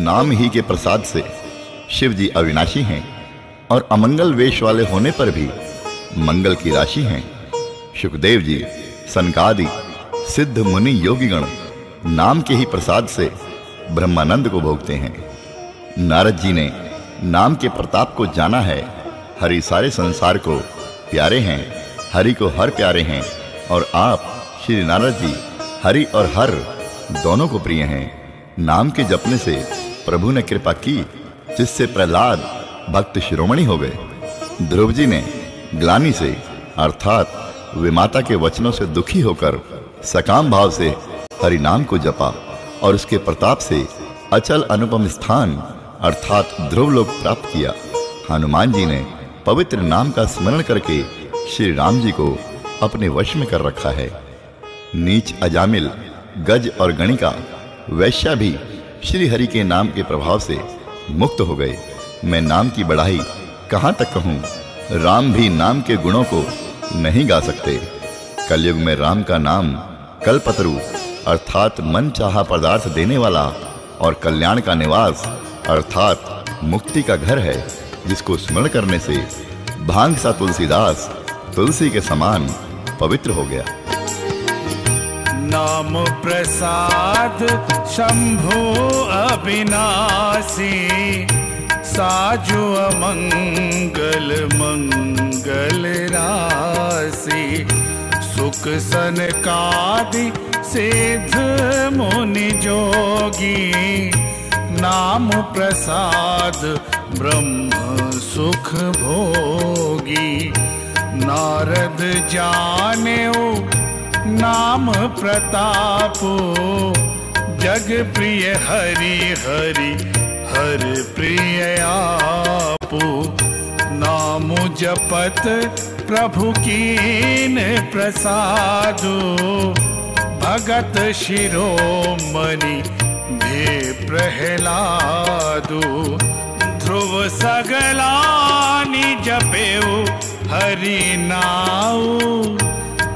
नाम ही के प्रसाद से शिव जी अविनाशी हैं और अमंगल वेश वाले होने पर भी मंगल की राशि हैं। शुकदेव जी, सनकादि सिद्ध मुनि योगीगण नाम के ही प्रसाद से ब्रह्मानंद को भोगते हैं। नारद जी ने नाम के प्रताप को जाना है। हरि सारे संसार को प्यारे हैं, हरि को हर प्यारे हैं और आप श्री नारद जी हरि और हर दोनों को प्रिय हैं। नाम के जपने से प्रभु ने कृपा की, जिससे प्रहलाद भक्त शिरोमणि हो गए। ध्रुव जी ने ग्लानि से अर्थात विमाता के वचनों से दुखी होकर सकाम भाव से हरि नाम को जपा और उसके प्रताप से अचल अनुपम स्थान अर्थात ध्रुव लोक प्राप्त किया। हनुमान जी ने पवित्र नाम का स्मरण करके श्री राम जी को अपने वश में कर रखा है। नीच अजामिल, गज और गणिका वैश्या भी श्री हरि के नाम के प्रभाव से मुक्त हो गए। मैं नाम की बढ़ाई कहाँ तक कहूँ, राम भी नाम के गुणों को नहीं गा सकते। कलयुग में राम का नाम कल्पतरु अर्थात मन चाहा पदार्थ देने वाला और कल्याण का निवास अर्थात मुक्ति का घर है, जिसको स्मरण करने से भांग सा तुलसीदास तुलसी के समान पवित्र हो गया। नाम प्रसाद शंभु अविनाशी, साजु अमंगल मंगल राशि। सुख सनकादि सिद्ध मुनि जोगी, नाम प्रसाद ब्रह्म सुख भोगी। नारद जानेऊ नाम प्रतापो, जग प्रिय हरि हरि हर प्रिय आपो। नाम जपत प्रभु कीन प्रसादो, भगत शिरोमणि भे प्रहलादो। ध्रुव सगलानि जपेऊ हरि नाऊ,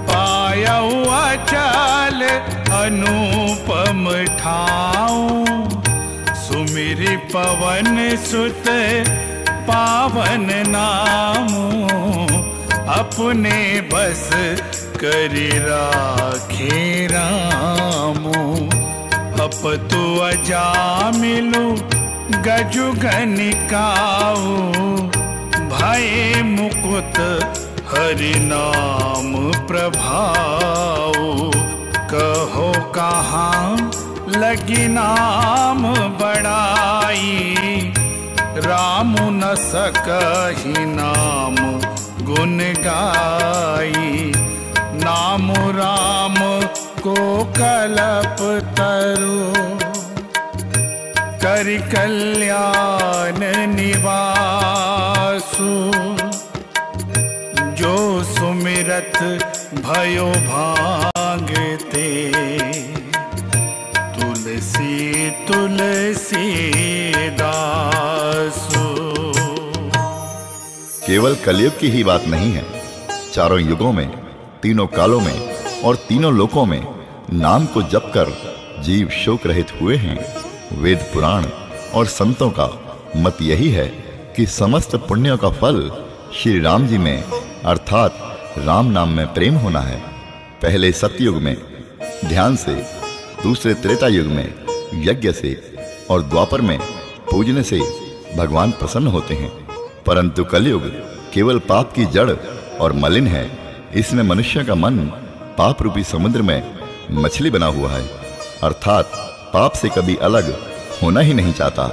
पायऊ अचल अनुपम ठाऊ। सुमिरि पवन सुत पावन नामो, अपने बस करि राखे रामो। अपतु अजामिलु गजु गनिकाऊ, भय मुकुत हरि नाम प्रभाऊ। कहो कहाँ लगी नाम बड़ाई, राम न सकहि नाम गुण गाई। नाम राम को कलप तरु, करि कल्याण निवासु। जो सुमिरत भयो भांगते, तुलसी तुलसी दासु। केवल कलयुग की ही बात नहीं है, चारों युगों में, तीनों कालों में और तीनों लोकों में नाम को जप कर जीव शोक रहित हुए हैं। वेद पुराण और संतों का मत यही है कि समस्त पुण्यों का फल श्री राम जी में अर्थात राम नाम में प्रेम होना है। पहले सतयुग में ध्यान से, दूसरे त्रेता युग में यज्ञ से और द्वापर में पूजने से भगवान प्रसन्न होते हैं। परंतु कलयुग केवल पाप की जड़ और मलिन है। इसमें मनुष्य का मन पाप रूपी समुद्र में मछली बना हुआ है, अर्थात पाप से कभी अलग होना ही नहीं चाहता।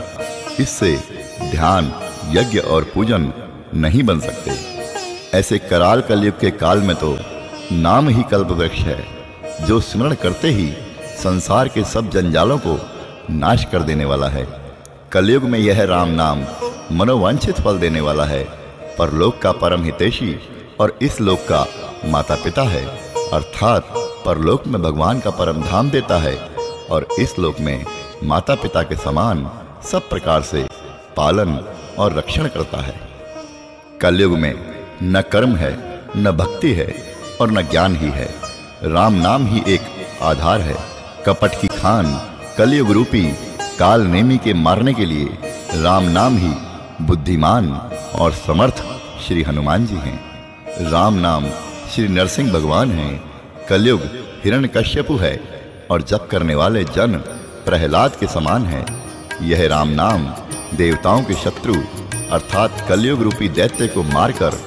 इससे ध्यान, यज्ञ और पूजन नहीं बन सकते। ऐसे कराल कलयुग के काल में तो नाम ही कल्प वृक्ष है, जो स्मरण करते ही संसार के सब जंजालों को नाश कर देने वाला है। कलयुग में यह राम नाम मनोवांछित फल देने वाला है। परलोक का परम हितैषी और इस लोक का माता पिता है, अर्थात परलोक में भगवान का परम धाम देता है और इस लोक में माता पिता के समान सब प्रकार से पालन और रक्षण करता है। कलयुग में न कर्म है, न भक्ति है और न ज्ञान ही है। राम नाम ही एक आधार है। कपट की खान कलयुग रूपी काल नेमी के मारने के लिए राम नाम ही बुद्धिमान और समर्थ श्री हनुमान जी हैं। राम नाम श्री नरसिंह भगवान हैं। कलयुग हिरण्यकश्यपु है और जप करने वाले जन प्रहलाद के समान है। यह राम नाम देवताओं के शत्रु अर्थात कलयुग रूपी दैत्य को मारकर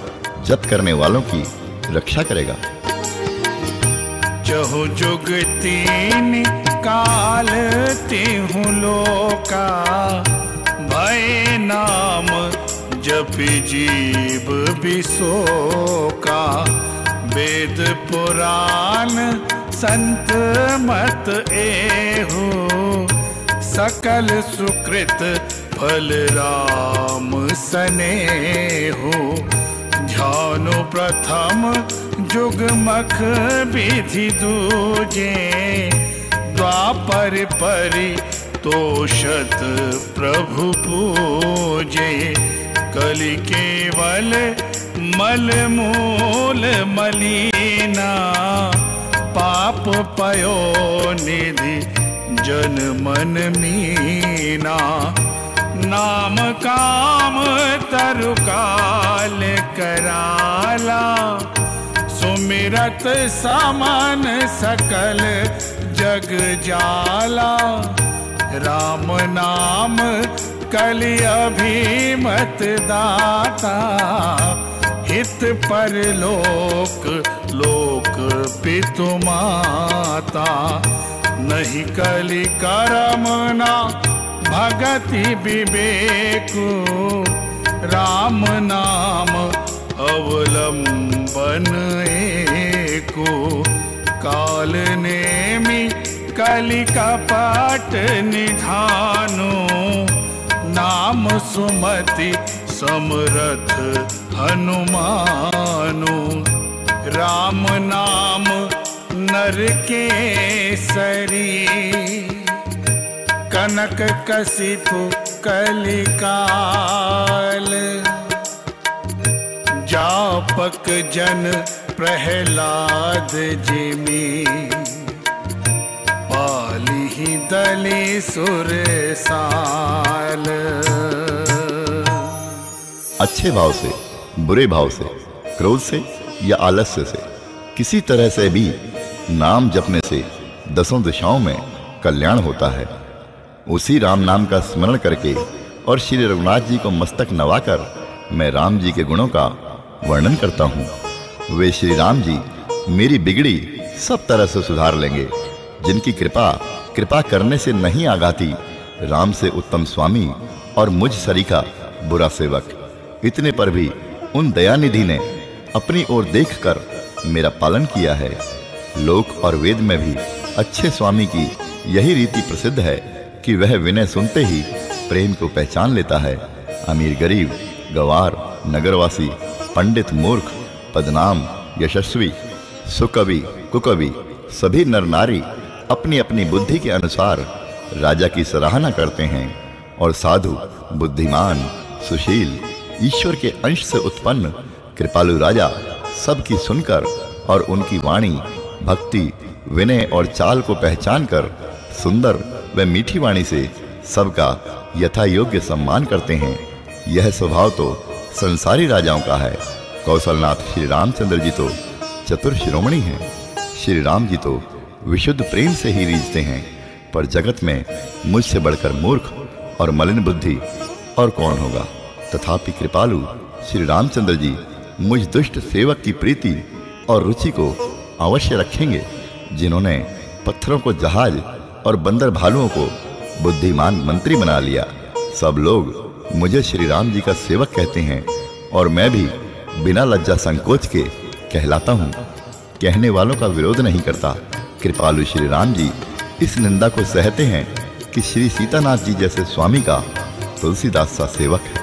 जप करने वालों की रक्षा करेगा। चहु जुग तीन काल तिहु लोका, भय नाम जपि जीव बिसोका। वेद पुराण संत मत एहु, सकल सुकृत फल राम सनेहु। ध्यानो प्रथम जुगमख विधि दूजे, द्वापर परि तोषत प्रभु पूजे। कलि केवल मल मूल मलीना, पाप पयो निधि जन मन मीना। नाम काम तरु काल कराला, सुमिरत समन सकल जग जाला। राम नाम कलि अभिमत दाता, हित पर लोक लोक पितु माता। नहीं कलि करम ना भगति विवेकु, राम नाम अवलंबन एको। काल नेमि कलि कपट निधानो, नाम सुमति समरथ हनुमानु। राम नाम नर केसरी, कनक कसिपु कलिकाल। जापक जन प्रहलाद जिमि, पालिहि दलि सुरसाल। अच्छे भाव से, बुरे भाव से, क्रोध से या आलस्य से, किसी तरह से भी नाम जपने से दसों दिशाओं में कल्याण होता है। उसी राम नाम का स्मरण करके और श्री रघुनाथ जी को मस्तक नवाकर मैं राम जी के गुणों का वर्णन करता हूँ। वे श्री राम जी मेरी बिगड़ी सब तरह से सुधार लेंगे। जिनकी कृपा करने से नहीं आगाती, राम से उत्तम स्वामी और मुझ सरीखा बुरा सेवक। इतने पर भी उन दयानिधि ने अपनी ओर देखकर मेरा पालन किया है। लोक और वेद में भी अच्छे स्वामी की यही रीति प्रसिद्ध है कि वह विनय सुनते ही प्रेम को पहचान लेता है। अमीर गरीब, गवार नगरवासी, पंडित मूर्ख, पदनाम यशस्वी, सुकवि कुकवि, सभी नर नारी अपनी अपनी बुद्धि के अनुसार राजा की सराहना करते हैं और साधु, बुद्धिमान, सुशील, ईश्वर के अंश से उत्पन्न कृपालु राजा सबकी सुनकर और उनकी वाणी, भक्ति, विनय और चाल को पहचान कर सुंदर व मीठी वाणी से सबका यथा योग्य सम्मान करते हैं। यह स्वभाव तो संसारी राजाओं का है। कौशलनाथ श्री रामचंद्र जी तो चतुर शिरोमणि हैं। श्री राम जी तो विशुद्ध प्रेम से ही रीझते हैं, पर जगत में मुझसे बढ़कर मूर्ख और मलिन बुद्धि और कौन होगा। तथापि कृपालु श्री रामचंद्र जी मुझ दुष्ट सेवक की प्रीति और रुचि को अवश्य रखेंगे, जिन्होंने पत्थरों को जहाज और बंदर भालुओं को बुद्धिमान मंत्री बना लिया। सब लोग मुझे श्री राम जी का सेवक कहते हैं और मैं भी बिना लज्जा संकोच के कहलाता हूँ। कहने वालों का विरोध नहीं करता। कृपालु श्री राम जी इस निंदा को सहते हैं कि श्री सीतानाथ जी जैसे स्वामी का तुलसीदास सा सेवक है।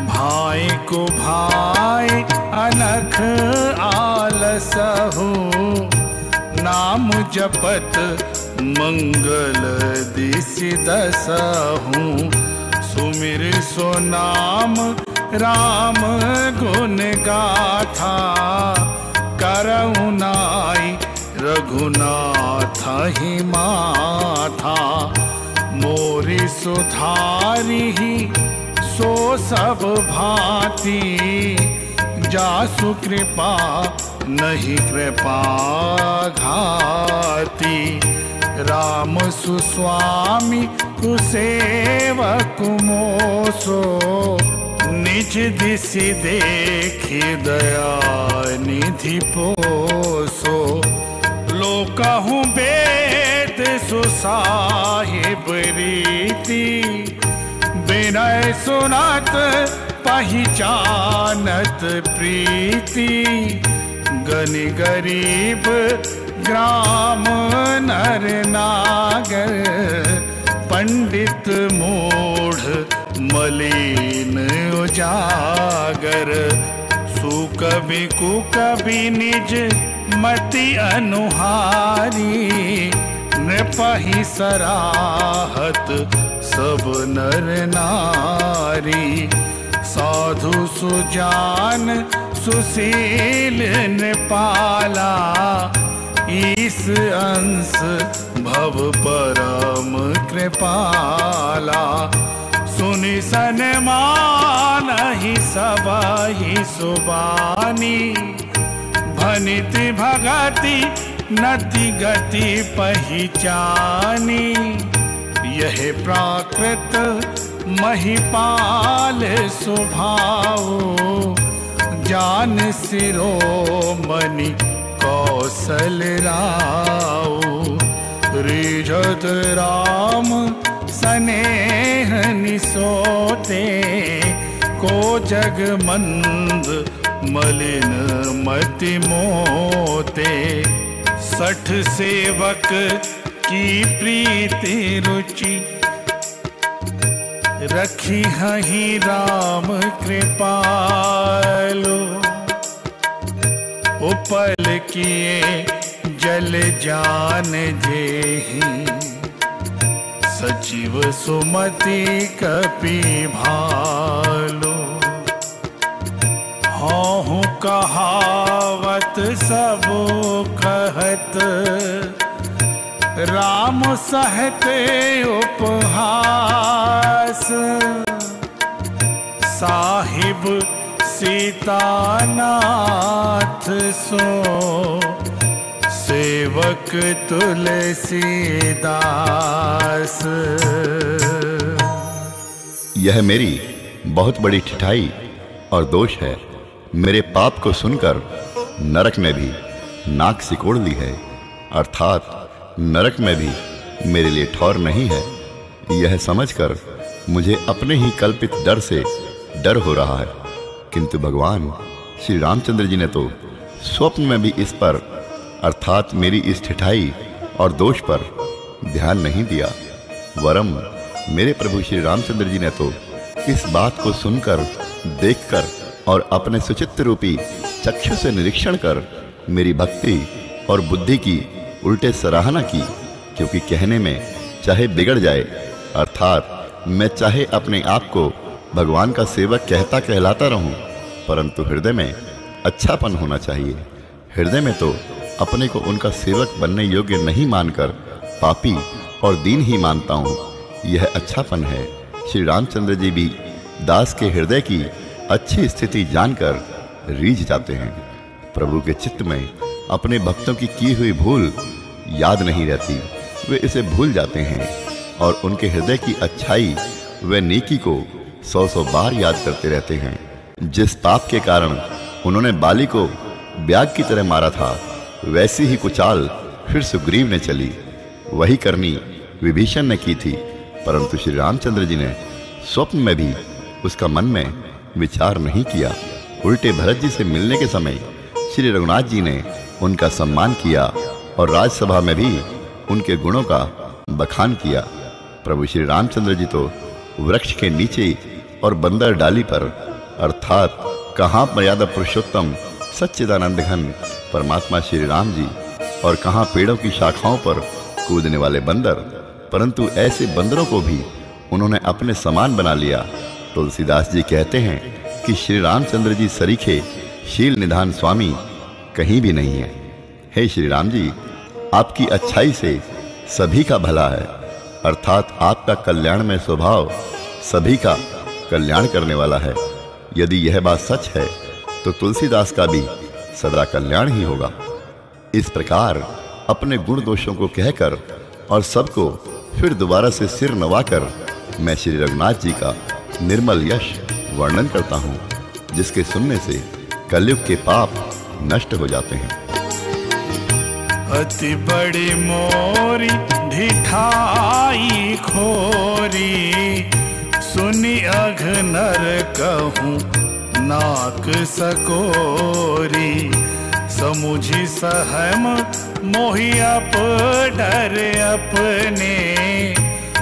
भाई को भाई अनख आलसहु, नाम जपत मंगल दिसि दसहु। सुमिर सो नाम राम गुण गाथा, करहु नाई रघुनाथ ही माथा। मोरि सुधारि सो सब भांति, जासु कृपा नहीं कृपा घाती। राम सुस्वामी कुसेवक मोसो, निज दिसि देखि दया निधि पोसो। लोकहु वेद सुसाहिब रीति, विनय सुनत पहिचानत प्रीति। गनि गरीब ग्राम नर नागर, पंडित मूढ़ मलिन उजागर। सुकवि कुकवि निज मति अनुहारी, नृपहि सराहत सब नर नारी। साधु सुजान सुशील नृपाला, ईस अंश भव परम कृपाला। सुनि सन्मानहि सबहि सुबानी, भनिति भगति नति गति पहिचानी। यह प्राकृत महिपाल स्वभाव, जान शिरोमणि कौशल राव। रिझत राम स्नेह निसोते, को जग मंद मलिन मति मोते। 60 सेवक की प्रीति रुचि, रखी हहि राम कृपालो। उपल किए जल जान जेहि, सचिव सुमति कपि भालो। हूँ कहावत सब कहत, राम सहते उपहास। साहिब सीतानाथ सो, सेवक तुलसीदास। यह मेरी बहुत बड़ी ठिठाई और दोष है। मेरे पाप को सुनकर नरक में भी नाक सिकोड़ ली है, अर्थात नरक में भी मेरे लिए ठौर नहीं है। यह समझकर मुझे अपने ही कल्पित डर से डर हो रहा है, किंतु भगवान श्री रामचंद्र जी ने तो स्वप्न में भी इस पर अर्थात मेरी इस ठिठाई और दोष पर ध्यान नहीं दिया। वरम मेरे प्रभु श्री रामचंद्र जी ने तो इस बात को सुनकर, देखकर और अपने सुचित्त रूपी चक्षु से निरीक्षण कर मेरी भक्ति और बुद्धि की उल्टे सराहना की। क्योंकि कहने में चाहे बिगड़ जाए, अर्थात मैं चाहे अपने आप को भगवान का सेवक कहता कहलाता रहूं, परंतु हृदय में अच्छापन होना चाहिए। हृदय में तो अपने को उनका सेवक बनने योग्य नहीं मानकर पापी और दीन ही मानता हूँ। यह अच्छापन है। श्री रामचंद्र जी भी दास के हृदय की अच्छी स्थिति जानकर रीझ जाते हैं। प्रभु के चित्त में अपने भक्तों की हुई भूल याद नहीं रहती, वे इसे भूल जाते हैं और उनके हृदय की अच्छाई व नेकी को 100 बार याद करते रहते हैं। जिस पाप के कारण उन्होंने बाली को ब्याग की तरह मारा था, वैसी ही कुचाल फिर सुग्रीव ने चली। वही करनी विभीषण ने की थी, परंतु श्री रामचंद्र जी ने स्वप्न में भी उसका मन में विचार नहीं किया। उल्टे भरत जी से मिलने के समय श्री रघुनाथ जी ने उनका सम्मान किया और राजसभा में भी उनके गुणों का बखान किया। प्रभु श्री रामचंद्र जी तो वृक्ष के नीचे और बंदर डाली पर, अर्थात कहाँ मर्यादा पुरुषोत्तम सच्चिदानंद घन परमात्मा श्री राम जी और कहाँ पेड़ों की शाखाओं पर कूदने वाले बंदर, परंतु ऐसे बंदरों को भी उन्होंने अपने समान बना लिया। तुलसीदास जी कहते हैं कि श्री रामचंद्र जी सरीखे शील निधान स्वामी कहीं भी नहीं है। हे श्री राम जी, आपकी अच्छाई से सभी का भला है, अर्थात आपका कल्याणमय स्वभाव सभी का कल्याण करने वाला है। यदि यह बात सच है तो तुलसीदास का भी सदा कल्याण ही होगा। इस प्रकार अपने गुण दोषों को कहकर और सबको फिर दोबारा से सिर नवाकर मैं श्री रघुनाथ जी का निर्मल यश वर्णन करता हूँ, जिसके सुनने से कलयुग के पाप नष्ट हो जाते हैं। अति बड़ी मोरी ढिठाई खोरी, सुनी अघनर कहूँ नाक सकोरी। समुझी सहम मोहि अप डर अपने,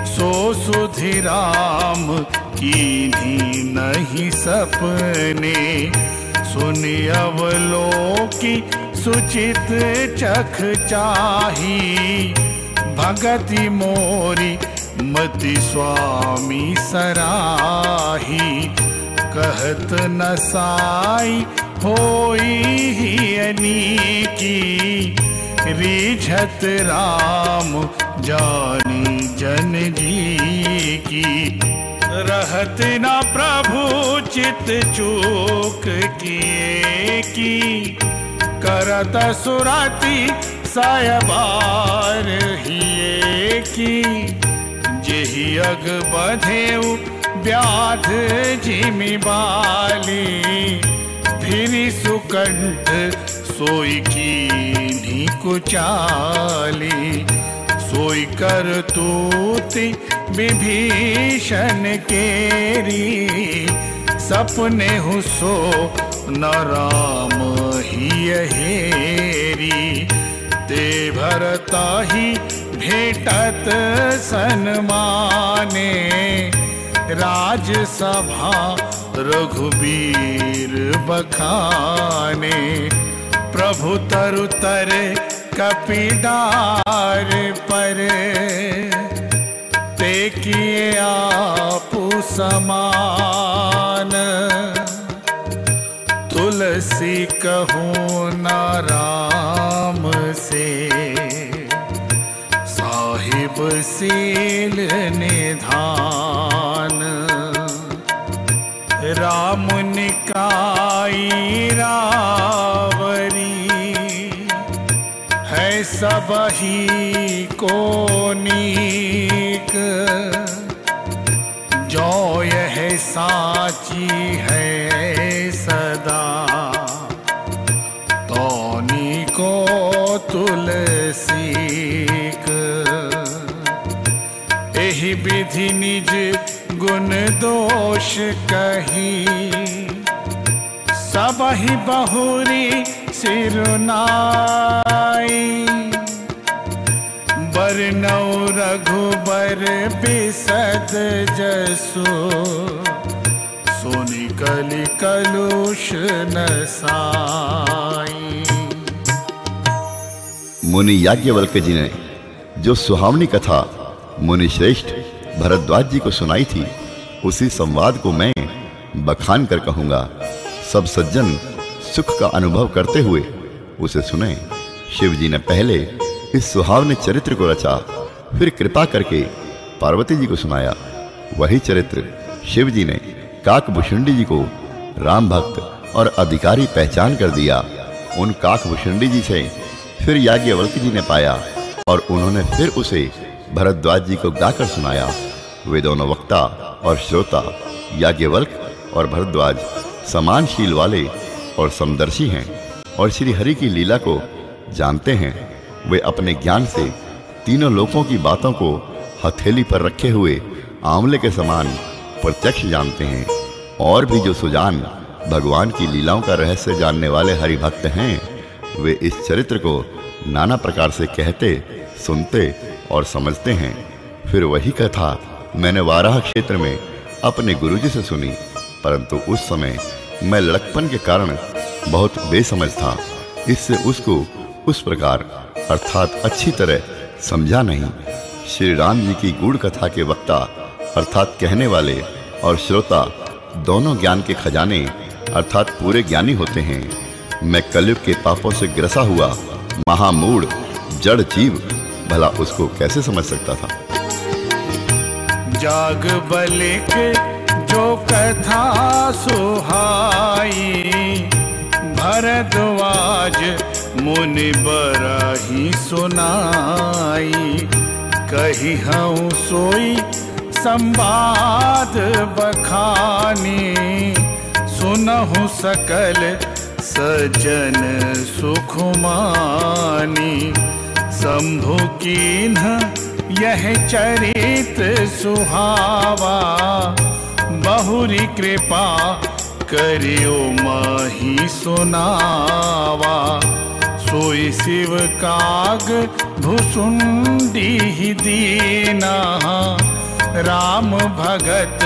सो सुधि राम कीन्ही नहीं सपने। सुनि अवलोकी सुचित चख चाही, भगति मोरी मति स्वामी सराही। कहत न साई होई ही अनीकी, रीझत राम जानी जन जी की। रहत न प्रभु चित चूक किए की, करत सुरति सायबार हिए की। जेहि अग बधेउ व्याध जिमि बाली, फिरि सुकंठ सोई कीन्ही कुचाली। सोई करतूति विभीषण केरी, सपने हुसो न राम ही हेरी। ते भरताहि भेटत सन्माने, राजसभा रघुबीर बखाने। प्रभु तरु तरे कपिडार पर, ते किए आपु समान। तुलसी कहूँ न राम से, साहिब सील निधान। राम निकाई रावरी, है सबही को नीक। जो यह साची है सदा, तोनी को तुलसीक। एहि विधि निज गुण दोष कही, सबहि बहुरी सिरुनाई। बरनौ रघुबर बिसद जसु, सुनि कलि कलुष नसाई। मुनि याज्ञवल्क्य जी ने जो सुहावनी कथा मुनि श्रेष्ठ भरद्वाज जी को सुनाई थी, उसी संवाद को मैं बखान कर कहूंगा। सब सज्जन सुख का अनुभव करते हुए उसे सुने। शिव जी ने पहले इस सुहावने चरित्र को रचा फिर कृपा करके पार्वती जी को सुनाया। वही चरित्र शिव जी ने काकभुषुंडी जी को राम भक्त और अधिकारी पहचान कर दिया। उन काकभुषुंडी जी से फिर याज्ञवल्क्य जी ने पाया और उन्होंने फिर उसे भरद्वाज जी को गाकर सुनाया। वे दोनों वक्ता और श्रोता याज्ञवल्क्य और भरद्वाज समानशील वाले और समदर्शी हैं और श्री हरि की लीला को जानते हैं। वे अपने ज्ञान से तीनों लोकों की बातों को हथेली पर रखे हुए आंवले के समान प्रत्यक्ष जानते हैं। और भी जो सुजान भगवान की लीलाओं का रहस्य जानने वाले हरि भक्त हैं, वे इस चरित्र को नाना प्रकार से कहते, सुनते और समझते हैं। फिर वही कथा मैंने वाराह क्षेत्र में अपने गुरुजी से सुनी, परंतु उस समय मैं लड़कपन के कारण बहुत बेसमझ था, इससे उसको उस प्रकार अर्थात अच्छी तरह समझा नहीं। श्री राम जी की गूढ़ कथा के वक्ता अर्थात कहने वाले और श्रोता दोनों ज्ञान के खजाने अर्थात पूरे ज्ञानी होते हैं। मैं कलयुग के पापों से ग्रसा हुआ महामूढ़ जड़ जीव भला उसको कैसे समझ सकता था। जाग बलिक जो कथा सुहाई, भरद्वाज मुनि बरही सुनाई। कही हूँ सोई संवाद बखानी, सुनहु सकल सजन सुखमानी। शंभु कीन्ह यह चरित सुहावा, बहुरी कृपा करियो माही सुनावा। सोई शिव काग भुसुंडी दीना, राम भगत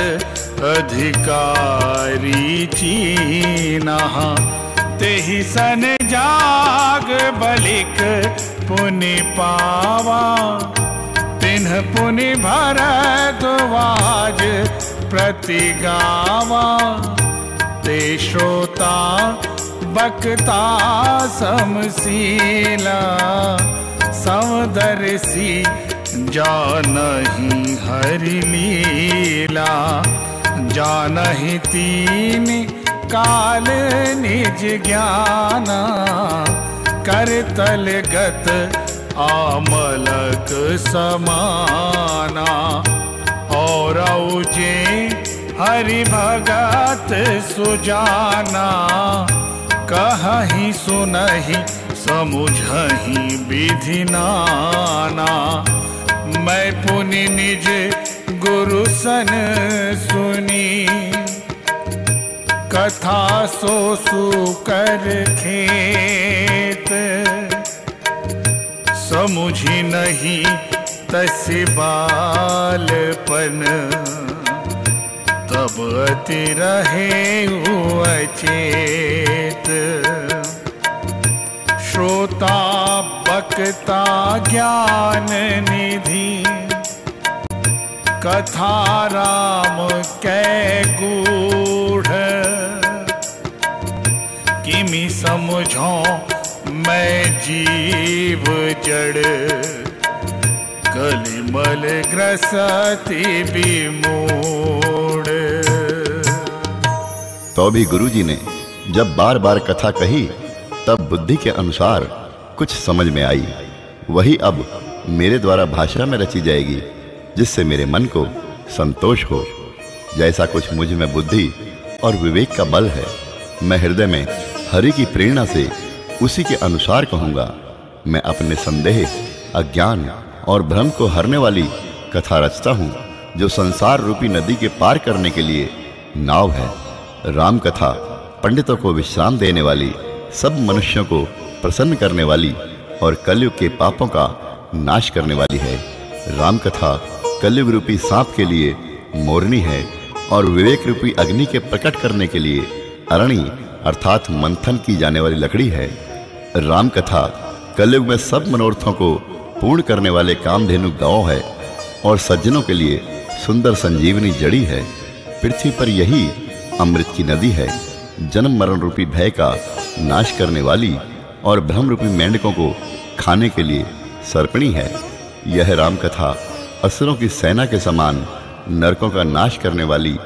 अधिकारी चीना। तेहि सन जाग बलिक पुनि पावा, तिन्ह पुनि भरद्वाज प्रति गावा। ते श्रोता बक्ता समशीला, समदर्शी जानहि हरि लीला। जानहि तीन काल निज ज्ञाना, करतल गत आमलक समाना। और औजे हरि भगत सुजाना, कहहि सुनहि समुझहि विधि नाना। मैं पुनि निज गुरु सन सुनी, कथा सो सुकर खेत। समुझी नहीं तसि बालपन, तब अति रहे अचेत। श्रोता बक्ता ज्ञान निधि, कथा राम कै गूढ़। किमि समझो मैं जीव जड़, कलिमल ग्रसति विमूढ़। तो भी गुरुजी ने जब बार बार कथा कही तब बुद्धि के अनुसार कुछ समझ में आई। वही अब मेरे द्वारा भाषा में रची जाएगी, जिससे मेरे मन को संतोष हो। जैसा कुछ मुझ में बुद्धि और विवेक का बल है, मैं हृदय में हरि की प्रेरणा से उसी के अनुसार कहूँगा। मैं अपने संदेह, अज्ञान और भ्रम को हरने वाली कथा रचता हूँ, जो संसार रूपी नदी के पार करने के लिए नाव है। राम कथा पंडितों को विश्राम देने वाली, सब मनुष्यों को प्रसन्न करने वाली और कलयुग के पापों का नाश करने वाली है। राम कथा कलयुग रूपी सांप के लिए मोरनी है और विवेक रूपी अग्नि के प्रकट करने के लिए अरणी अर्थात मंथन की जाने वाली लकड़ी है। राम कथा कलयुग में सब मनोरथों को पूर्ण करने वाले कामधेनु गौ है और सज्जनों के लिए सुंदर संजीवनी जड़ी है। पृथ्वी पर यही अमृत की नदी है, जन्म मरण रूपी भय का नाश करने वाली और भ्रम रूपी मेंढकों को खाने के लिए सर्पणी है। यह राम कथा असुरों की सेना के समान नरकों का नाश करने वाली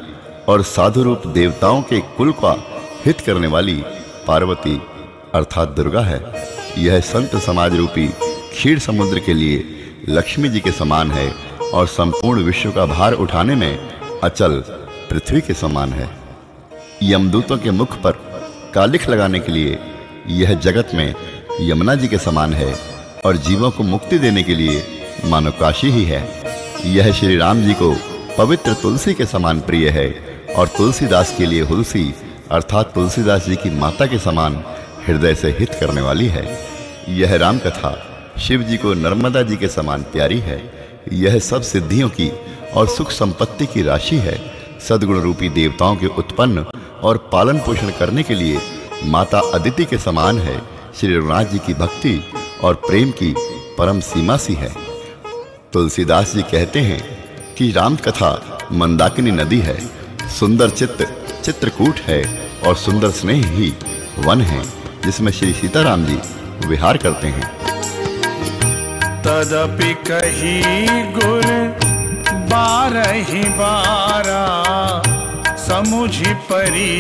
और साधु रूप देवताओं के कुल का हित करने वाली पार्वती अर्थात दुर्गा है। यह संत समाज रूपी क्षीर समुद्र के लिए लक्ष्मी जी के समान है और संपूर्ण विश्व का भार उठाने में अचल पृथ्वी के समान है। यमदूतों के मुख पर कालिख लगाने के लिए यह जगत में यमुना जी के समान है और जीवों को मुक्ति देने के लिए मानो काशी ही है। यह श्री राम जी को पवित्र तुलसी के समान प्रिय है और तुलसीदास के लिए हुलसी अर्थात तुलसीदास जी की माता के समान हृदय से हित करने वाली है। यह राम कथा शिव जी को नर्मदा जी के समान प्यारी है। यह सब सिद्धियों की और सुख संपत्ति की राशि है। सद्गुण रूपी देवताओं के उत्पन्न और पालन पोषण करने के लिए माता अदिति के समान है। श्री रघुनाथ जी की भक्ति और प्रेम की परम सीमा सी है। तुलसीदास जी कहते हैं कि राम कथा मंदाकिनी नदी है, सुंदर चित्त चित्रकूट है और सुंदर स्नेह ही वन है जिसमें श्री सीताराम जी विहार करते हैं। तदपि कही गुर 12 बारा, समुझि परी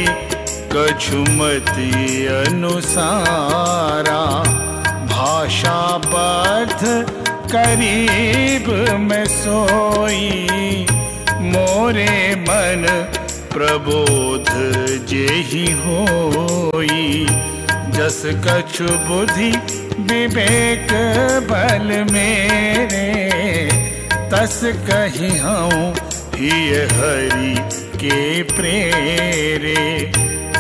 कछुमति अनुसारा। भाषा बद्ध करीब में सोई, मोरे मन प्रबोध जेहि होई। जस कछु बुद्धि विवेक बल मेरे, तस कही हूँ हिय हरि के प्रेरे।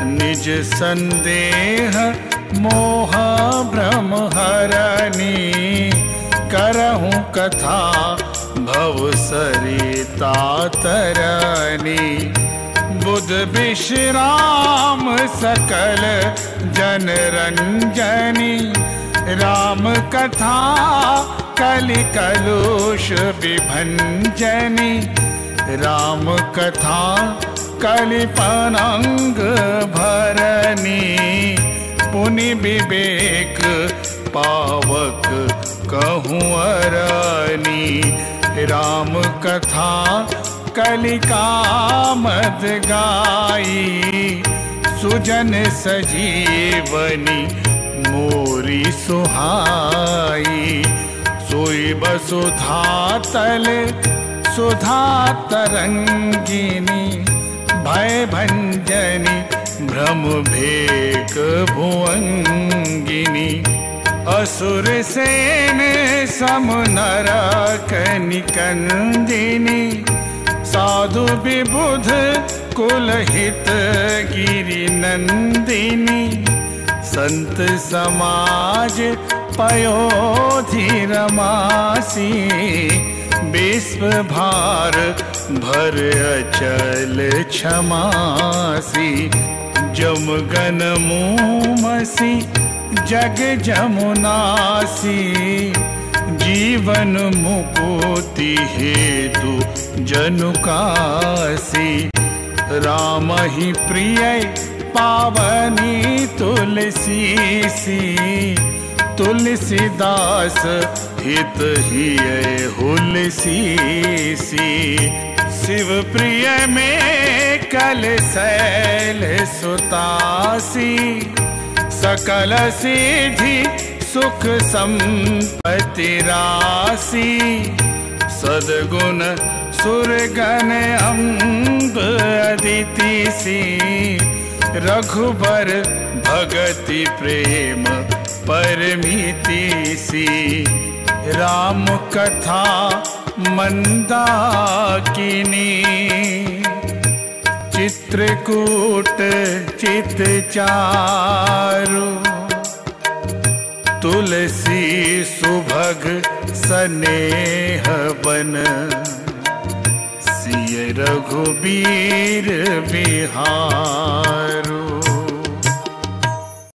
निज संदेह मोह भ्रम हरनी, करहूँ कथा भव सरिता तरनी। बुध विश्राम सकल जन रंजनी, राम कथा कलि कलुष विभंजनी। राम कथा कलि पनंग भरनी, पुनि विवेक पावक कहूँ अरनी। राम कथा कलि कामद गाई, सुजन सजीवनी मोरी सुहाई। सोई बसुधा तल सुधा तरंगिनी, भय भंजनी भ्रम भेक भुवंगिनी। असुर सेन सम नरक निकंदिनी, साधु विबुध कुलहित गिरि नंदिनी। संत समाज पयोधि रमासी, विश्व भार भर अचल क्षमासी। जमगन मुमसी जग जमुनासी, जीवन मुकुति हेतु जनुकासी। राम ही प्रिय पावनी तुलसी सी, तुलसीदास हित ही हुलसी सी। शिव प्रिय में कल शैल सुतासी, सकल सिद्धि सुख संपत्ति राशि। सद्गुण सुरगण अम्ब अदिति सी, रघुबर भगति प्रेम परमिति सी। राम कथा मंदाकिनी, चित्रकूट चित चारु। तुलसी सुभग सनेह बन, सिय रघुबीर बिहारू।